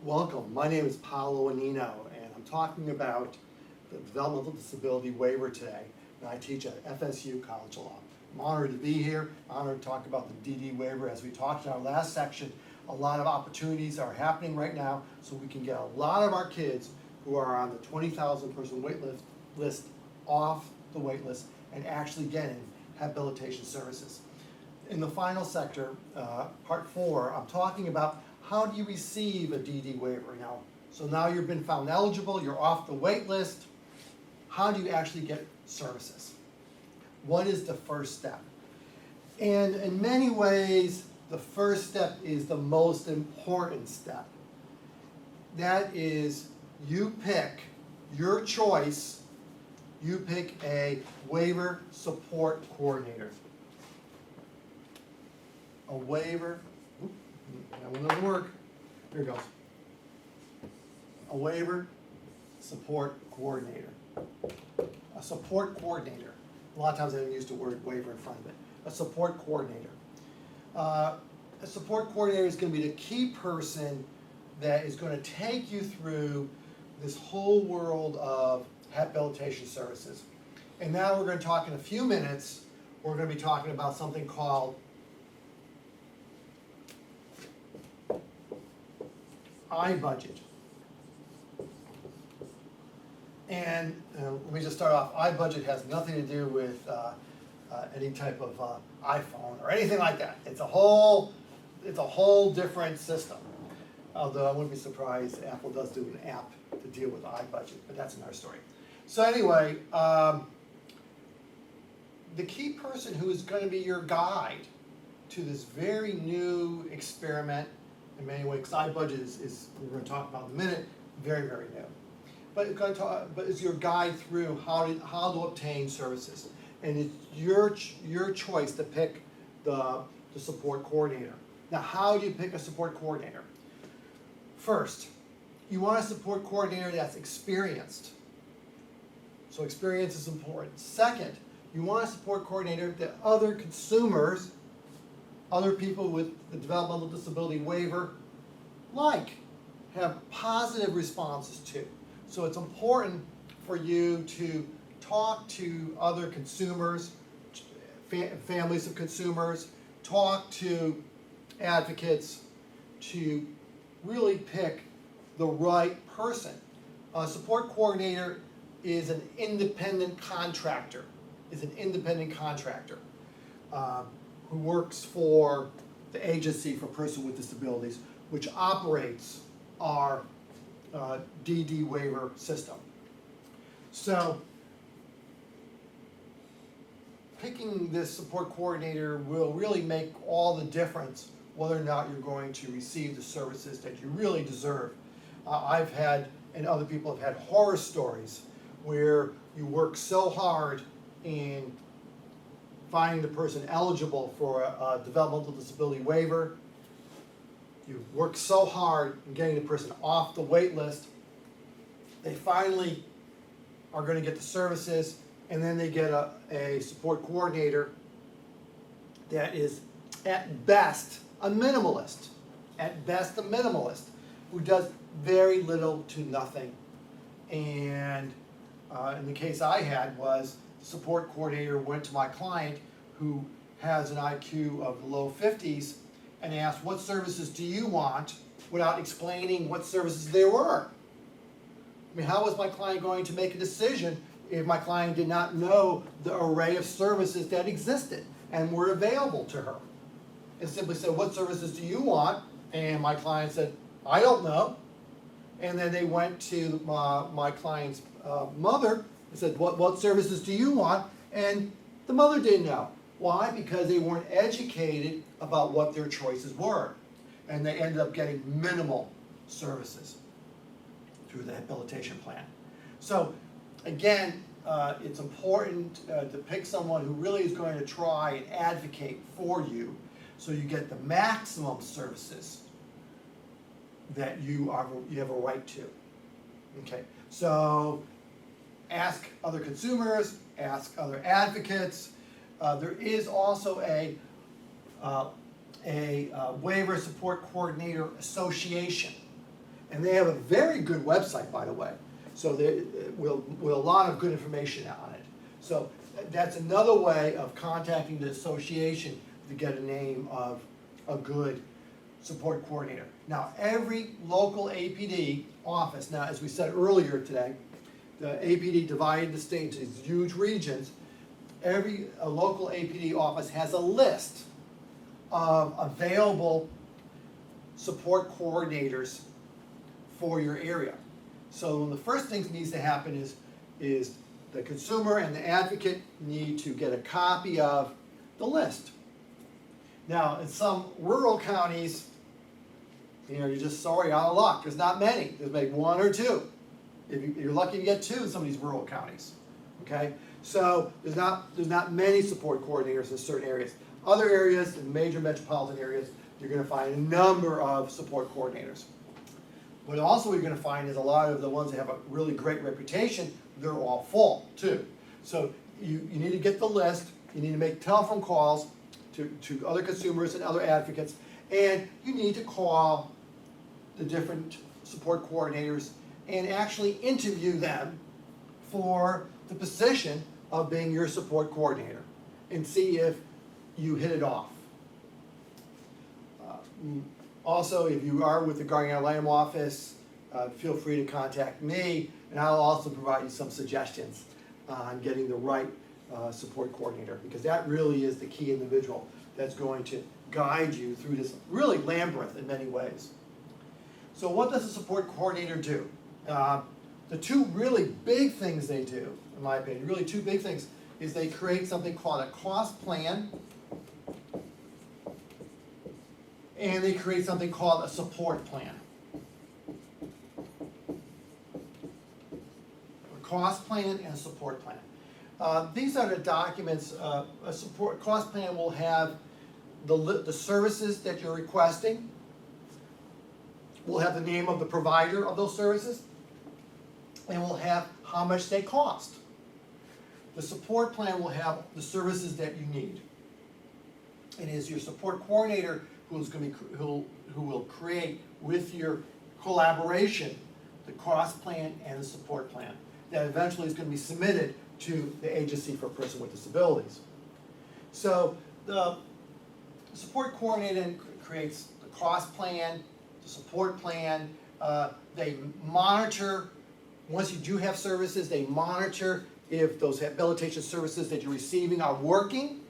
Welcome. My name is Paolo Annino, and I'm talking about the Developmental Disability Waiver today. And I teach at FSU College of Law. I'm honored to be here. Honored to talk about the DD waiver. As we talked in our last section, a lot of opportunities are happening right now, so we can get a lot of our kids who are on the 20,000 person wait list off the wait list and actually getting habilitation services. In the final sector, part 4, I'm talking about how do you receive a DD waiver now. So now you've been found eligible, you're off the wait list. How do you actually get services? What is the first step? And in many ways, the first step is the most important step. That is, you pick your choice, you pick a waiver support coordinator. A waiver, that one doesn't work. Here it goes. A waiver support coordinator. A support coordinator. A lot of times I don't use the word waiver in front of it. A support coordinator. A support coordinator is going to be the key person that is going to take you through this whole world of habilitation services. And now we're going to talk in a few minutes, we're going to be talking about something called iBudget. And let me just start off, iBudget has nothing to do with any type of iPhone or anything like that. It's a whole different system. Although I wouldn't be surprised Apple does do an app to deal with iBudget, but that's another story. So anyway, the key person who is going to be your guide to this very new experiment in many ways, because iBudget is we're going to talk about in a minute, very, very new. But it's your guide through how to obtain services. And it's your choice to pick the support coordinator. Now, how do you pick a support coordinator? First, you want a support coordinator that's experienced. So experience is important. Second, you want a support coordinator that other consumers, other people with the developmental disability waiver, have positive responses to. So it's important for you to talk to other consumers, families of consumers, talk to advocates to really pick the right person. A support coordinator is an independent contractor, who works for the Agency for Persons with Disabilities, which operates our DD waiver system. So picking this support coordinator will really make all the difference whether or not you're going to receive the services that you really deserve. I've had, and other people have had, horror stories where you work so hard in finding the person eligible for a developmental disability waiver. You work so hard in getting the person off the wait list. They finally are going to get the services, and then they get a support coordinator that is at best a minimalist, who does very little to nothing. And in the case I had was, the support coordinator went to my client who has an IQ of the low 50s and asked, what services do you want, without explaining what services there were. I mean, how was my client going to make a decision if my client did not know the array of services that existed and were available to her? And simply said, what services do you want? And my client said, I don't know. And then they went to my client's mother and said, what services do you want? And the mother didn't know. Why? Because they weren't educated about what their choices were. And they ended up getting minimal services through the habilitation plan. So again, it's important to pick someone who really is going to try and advocate for you so you get the maximum services that you have a right to. Okay, so ask other consumers, ask other advocates. There is also a waiver support coordinator association. And they have a very good website, by the way. So they will a lot of good information on it. So that's another way of contacting the association to get a name of a good support coordinator. Now, every local APD office, now as we said earlier today, the APD divided the state into these huge regions. Every local APD office has a list of available support coordinators for your area. So the first thing that needs to happen is the consumer and the advocate need to get a copy of the list. Now, in some rural counties, you're just sorry, out of luck. There's not many. There's maybe one or two. If you're lucky to get two in some of these rural counties. Okay? So there's not many support coordinators in certain areas. Other areas, in major metropolitan areas, you're going to find a number of support coordinators. But also what you're going to find is a lot of the ones that have a really great reputation, they're all full too. So you need to get the list, you need to make telephone calls to other consumers and other advocates, and you need to call the different support coordinators and actually interview them for the position of being your support coordinator and see if you hit it off. Also, if you are with the Guardian Ad Litem office, feel free to contact me, and I'll also provide you some suggestions on getting the right support coordinator, because that really is the key individual that's going to guide you through this really labyrinth in many ways. So what does a support coordinator do? The two really big things they do, in my opinion, really two big things, is they create something called a cost plan, and they create something called a support plan. A cost plan and a support plan. These are the documents. A support cost plan will have the services that you're requesting. We'll have the name of the provider of those services, and we'll have how much they cost. The support plan will have the services that you need. It is your support coordinator who will create with your collaboration the cost plan and the support plan that eventually is going to be submitted to the Agency for a Person with Disabilities. So the support coordinator creates the cost plan, the support plan. They monitor, once you do have services, they monitor if those rehabilitation services that you're receiving are working.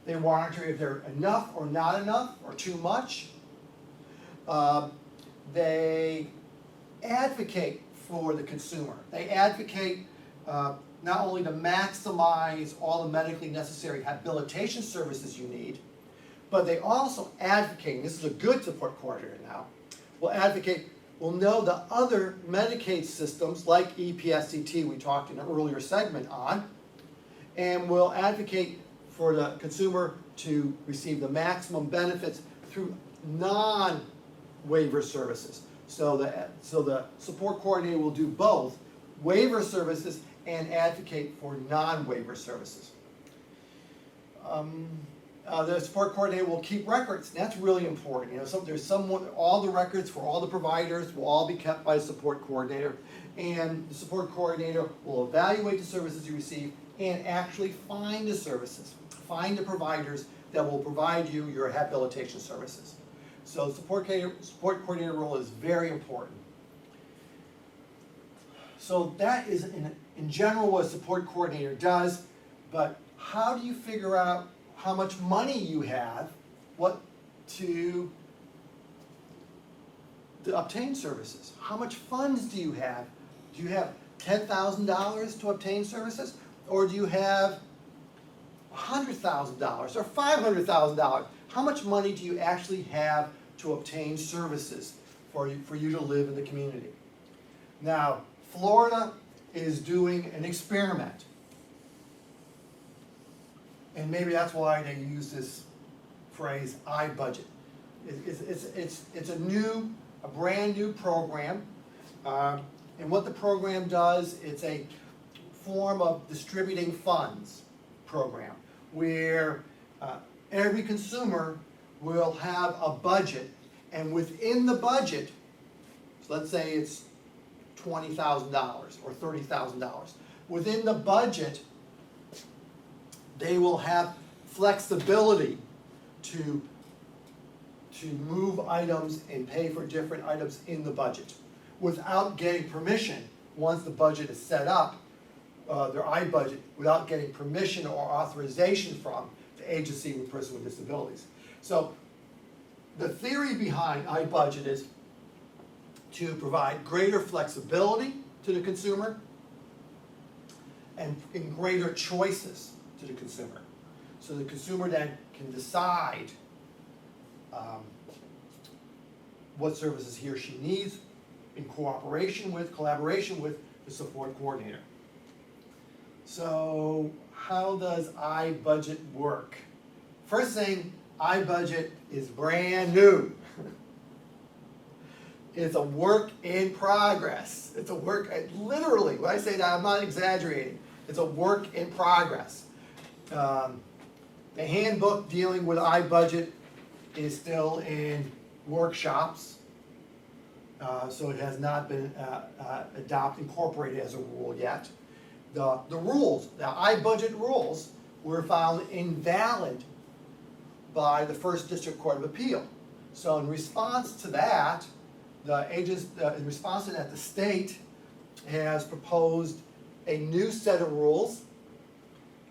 They monitor if they're enough or not enough or too much. They advocate for the consumer. They advocate not only to maximize all the medically necessary rehabilitation services you need, but they also advocate, and this is a good support coordinator now, will know the other Medicaid systems like EPSCT we talked in an earlier segment on, and will advocate for the consumer to receive the maximum benefits through non-waiver services. So the support coordinator will do both waiver services and advocate for non-waiver services. The support coordinator will keep records. That's really important. All the records for all the providers will all be kept by the support coordinator, and the support coordinator will evaluate the services you receive and actually find the services, find the providers that will provide you your rehabilitation services. So the support coordinator role is very important. So that is in general what a support coordinator does, but how do you figure out how much money you have to obtain services? How much funds do you have? Do you have $10,000 to obtain services? Or do you have $100,000 or $500,000? How much money do you actually have to obtain services for you to live in the community? Now, Florida is doing an experiment. And maybe that's why they use this phrase, I budget. It's a brand new program. And what the program does, it's a form of distributing funds program where every consumer will have a budget, and within the budget So let's say it's $20,000 or $30,000. Within the budget, they will have flexibility to move items and pay for different items in the budget without getting permission. Once the budget is set up, their iBudget, without getting permission or authorization from the agency with person with disabilities. So the theory behind iBudget is to provide greater flexibility to the consumer and greater choices to the consumer. So the consumer then can decide what services he or she needs in collaboration with the support coordinator. So how does iBudget work? First thing, iBudget is brand new. It's a work in progress. It's a work, literally, when I say that, I'm not exaggerating. It's a work in progress. The handbook dealing with iBudget is still in workshops, so it has not been incorporated as a rule yet. The rules, the iBudget rules, were found invalid by the First District Court of Appeal. So in response to that, the state has proposed a new set of rules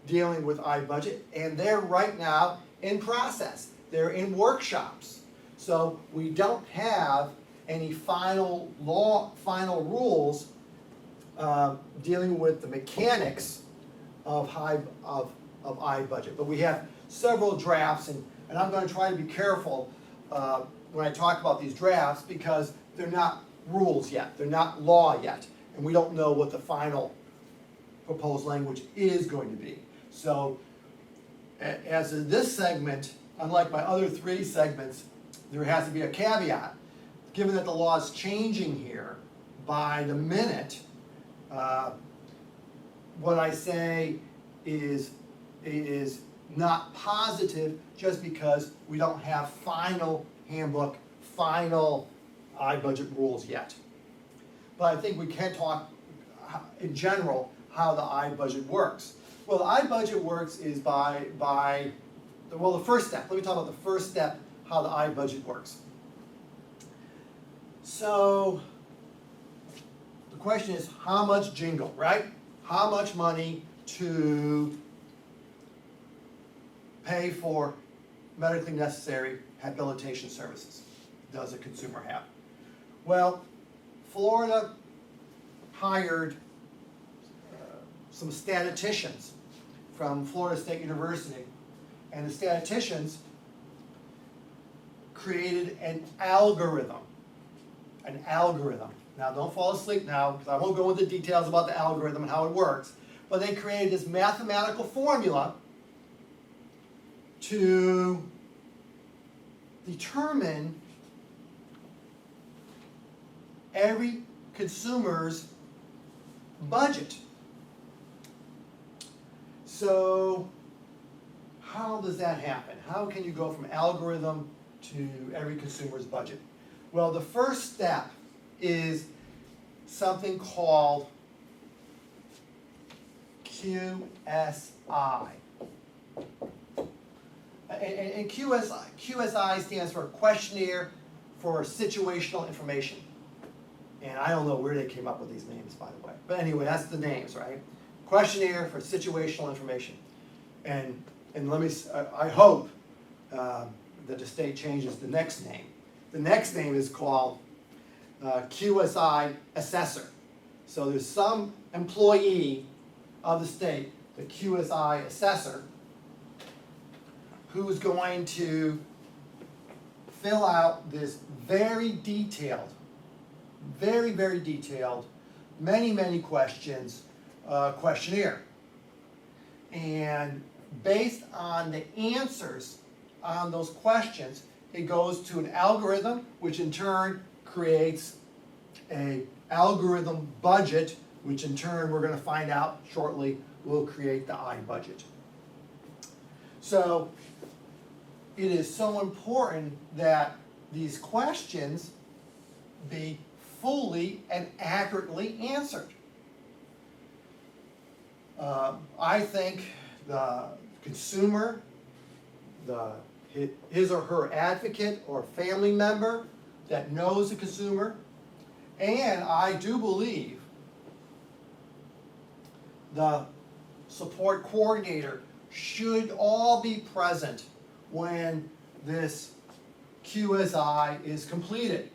dealing with iBudget, and they're right now in process. They're in workshops. So we don't have any final rules dealing with the mechanics of iBudget. But we have several drafts, and I'm going to try to be careful when I talk about these drafts, because they're not rules yet, they're not law yet, and we don't know what the final proposed language is going to be. So as in this segment, unlike my other three segments, there has to be a caveat. Given that the law is changing here by the minute, what I say is not positive just because we don't have final handbook, final iBudget rules yet. But I think we can talk in general how the iBudget works. Well, the iBudget works is by the first step. Let me talk about the first step, how the iBudget works. So the question is, how much jingle, right? How much money to pay for medically necessary habilitation services does a consumer have? Well, Florida hired some statisticians from Florida State University, and the statisticians created an algorithm. Now, don't fall asleep now, because I won't go into details about the algorithm and how it works, but they created this mathematical formula to determine every consumer's budget. So how does that happen? How can you go from algorithm to every consumer's budget? Well, the first step is something called QSI. And QSI stands for Questionnaire for Situational Information. And I don't know where they came up with these names, by the way. But anyway, that's the names, right? Questionnaire for Situational Information. And let me, I hope that the state changes the next name. The next name is called QSI Assessor. So there's some employee of the state, the QSI Assessor, who's going to fill out this very detailed, very detailed, many questions questionnaire. And based on the answers on those questions, it goes to an algorithm, which in turn creates an algorithm budget, which in turn we're going to find out shortly will create the iBudget. So it is so important that these questions be fully and accurately answered. I think the consumer, his or her advocate or family member that knows the consumer, and I do believe the support coordinator should all be present when this QSI is completed.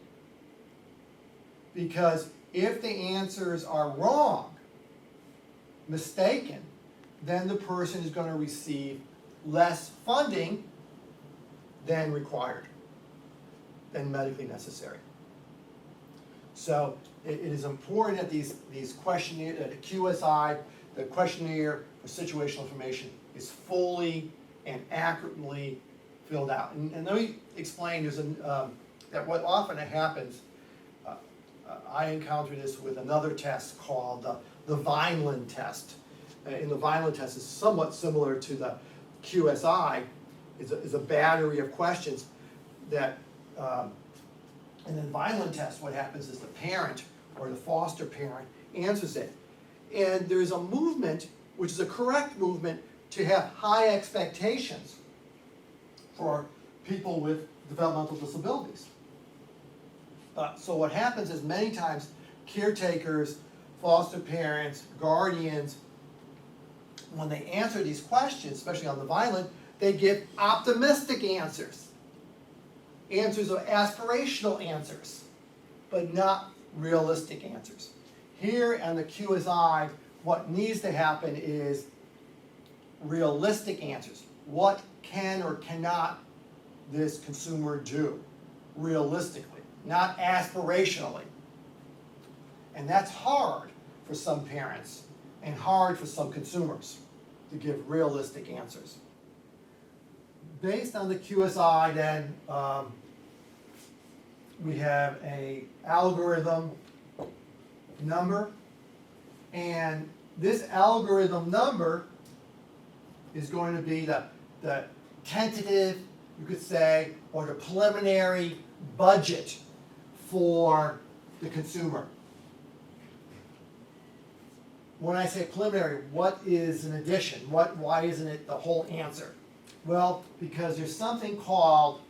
Because if the answers are wrong, mistaken, then the person is going to receive less funding than required, than medically necessary. So it is important that these questionnaire, that the QSI, the questionnaire for situational information, is fully and accurately filled out. And let me explain, that what often happens, I encountered this with another test called the Vineland test. And the Vineland test is somewhat similar to the QSI. Is a battery of questions that, in the Vineland test, what happens is the parent or the foster parent answers it. And there's a movement, which is a correct movement, to have high expectations for people with developmental disabilities. So what happens is many times caretakers, foster parents, guardians, when they answer these questions, especially on the Vineland, they give optimistic answers. Answers are aspirational answers, but not realistic answers. Here on the QSI, what needs to happen is realistic answers. What can or cannot this consumer do realistically, not aspirationally? And that's hard for some parents and hard for some consumers to give realistic answers. Based on the QSI, then, we have a algorithm number, and this algorithm number is going to be the tentative, you could say, or the preliminary budget for the consumer. When I say preliminary, what is an addition? Why isn't it the whole answer? Well, because there's something called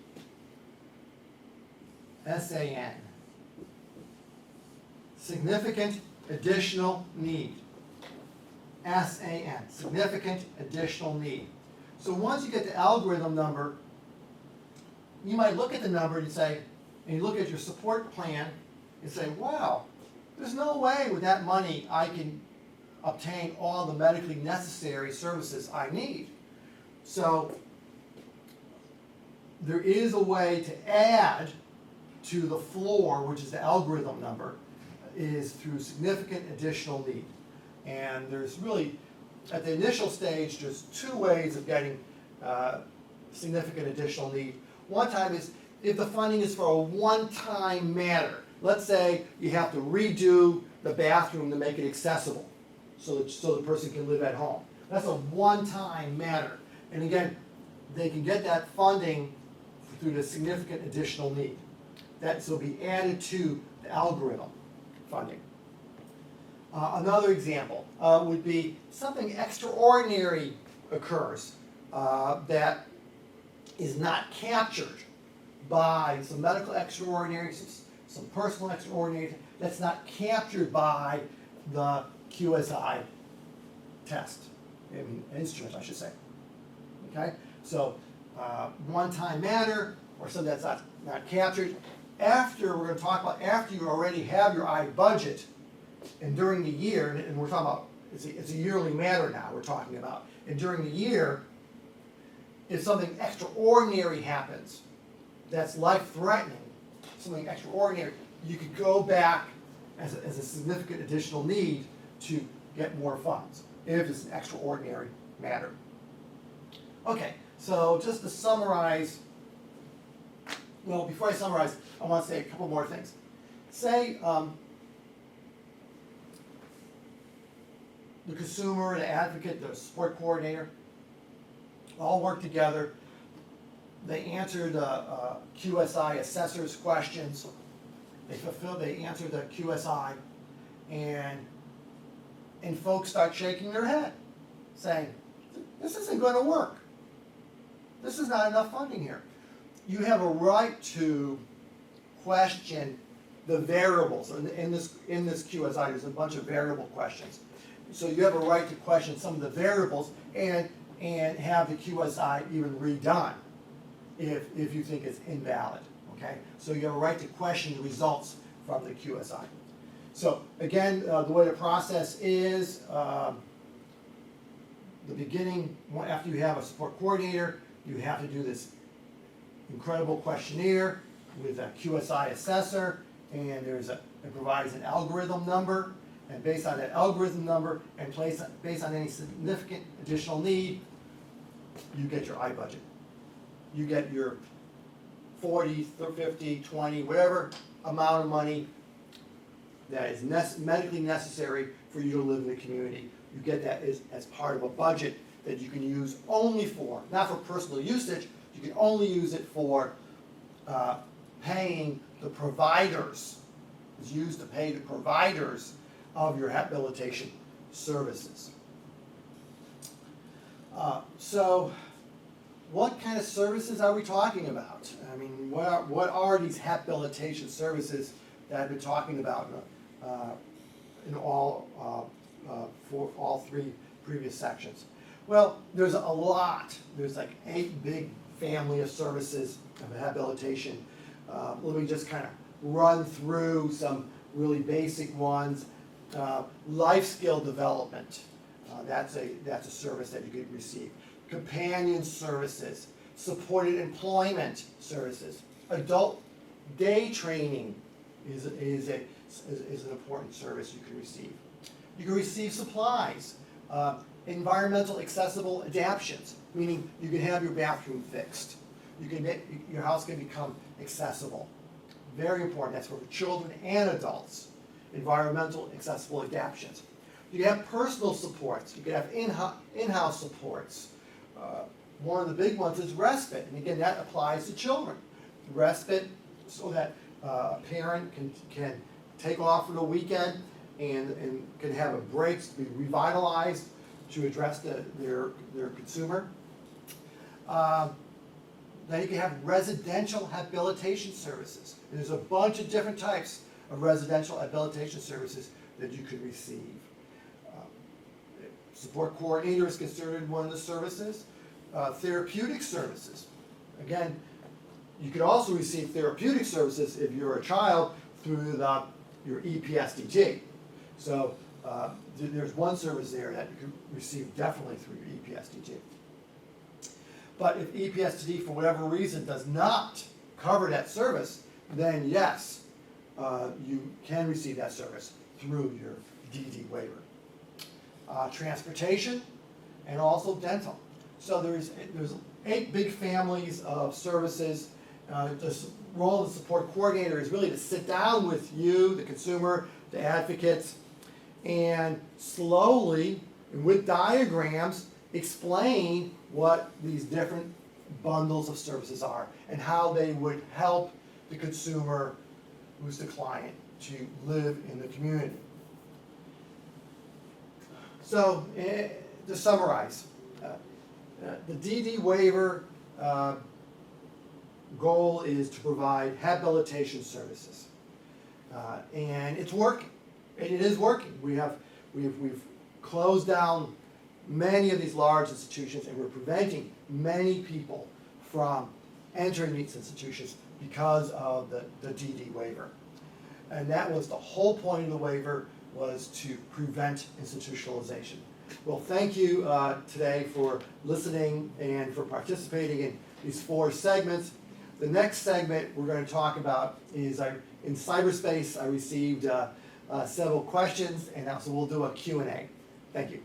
SAN, significant additional need. SAN, significant additional need. So once you get the algorithm number, you might look at the number and say, and you look at your support plan and say, wow, there's no way with that money I can obtain all the medically necessary services I need. So there is a way to add to the floor, which is the algorithm number, is through significant additional need. And there's really, at the initial stage, there's two ways of getting significant additional need. One time is if the funding is for a one-time matter. Let's say you have to redo the bathroom to make it accessible so the person can live at home. That's a one-time matter. And again, they can get that funding through the significant additional need. That will be added to the algorithm funding. Another example would be something extraordinary occurs that is not captured by some medical extraordinary, some personal extraordinary, that's not captured by the QSI test, instrument, I should say. Okay, so one-time matter or something that's not captured. After, we're going to talk about after you already have your budget, and during the year, and we're talking about, it's a yearly matter now we're talking about, and during the year, if something extraordinary happens, that's life-threatening, something extraordinary, you could go back as a significant additional need to get more funds, if it's an extraordinary matter. Okay, so just to summarize, well, before I summarize, I want to say a couple more things. Say the consumer, the advocate, the support coordinator, all work together. They answer the QSI assessor's questions, they answer the QSI, and folks start shaking their head, saying, this isn't going to work. This is not enough funding here. You have a right to question the variables. In this QSI, there's a bunch of variable questions. So you have a right to question some of the variables and have the QSI even redone if you think it's invalid. Okay? So you have a right to question the results from the QSI. So again, the way the process is, the beginning, after you have a support coordinator, you have to do this incredible questionnaire with a QSI assessor, and it provides an algorithm number, and based on that algorithm number and based on any significant additional need, you get your I budget. You get your 40, 50, 20, whatever amount of money that is medically necessary for you to live in the community. You get that as part of a budget that you can use only for, not for personal usage, you can only use it for paying the providers. It's used to pay the providers of your rehabilitation services. So what kind of services are we talking about? I mean, what are these rehabilitation services that I've been talking about for all three previous sections? Well, there's a lot. There's like 8 big family of services of rehabilitation. Let me just kind of run through some really basic ones. Life skill development, that's a service that you could receive. Companion services, supported employment services, adult day training is an important service you can receive. You can receive supplies, environmental accessible adaptions, meaning you can have your bathroom fixed. Your house can become accessible. Very important. That's for children and adults. Environmental accessible adaptions. You can have personal supports. You can have in-house supports. One of the big ones is respite, and again, that applies to children. Respite, so that a parent can take off for the weekend and can have a break to be revitalized to address their consumer. Then you can have residential habilitation services. And there's a bunch of different types of residential habilitation services that you could receive. Support coordinator is considered one of the services. Therapeutic services. Again, you could also receive therapeutic services if you're a child through your EPSDG. So there's one service there that you can receive definitely through your EPSDG. But if EPSDG, for whatever reason, does not cover that service, then yes, you can receive that service through your DD waiver. Transportation and also dental. So there's 8 big families of services. The role of the support coordinator is really to sit down with you, the consumer, the advocates, and slowly, and with diagrams, explain what these different bundles of services are and how they would help the consumer, who's the client, to live in the community. So, to summarize, the DD waiver goal is to provide rehabilitation services, and it's working. And it is working. We've closed down many of these large institutions, and we're preventing many people from entering these institutions because of the DD waiver. And that was the whole point of the waiver, was to prevent institutionalization. Well, thank you today for listening and for participating in these 4 segments. The next segment we're going to talk about is in cyberspace. I received several questions, and so we'll do a Q&A. Thank you.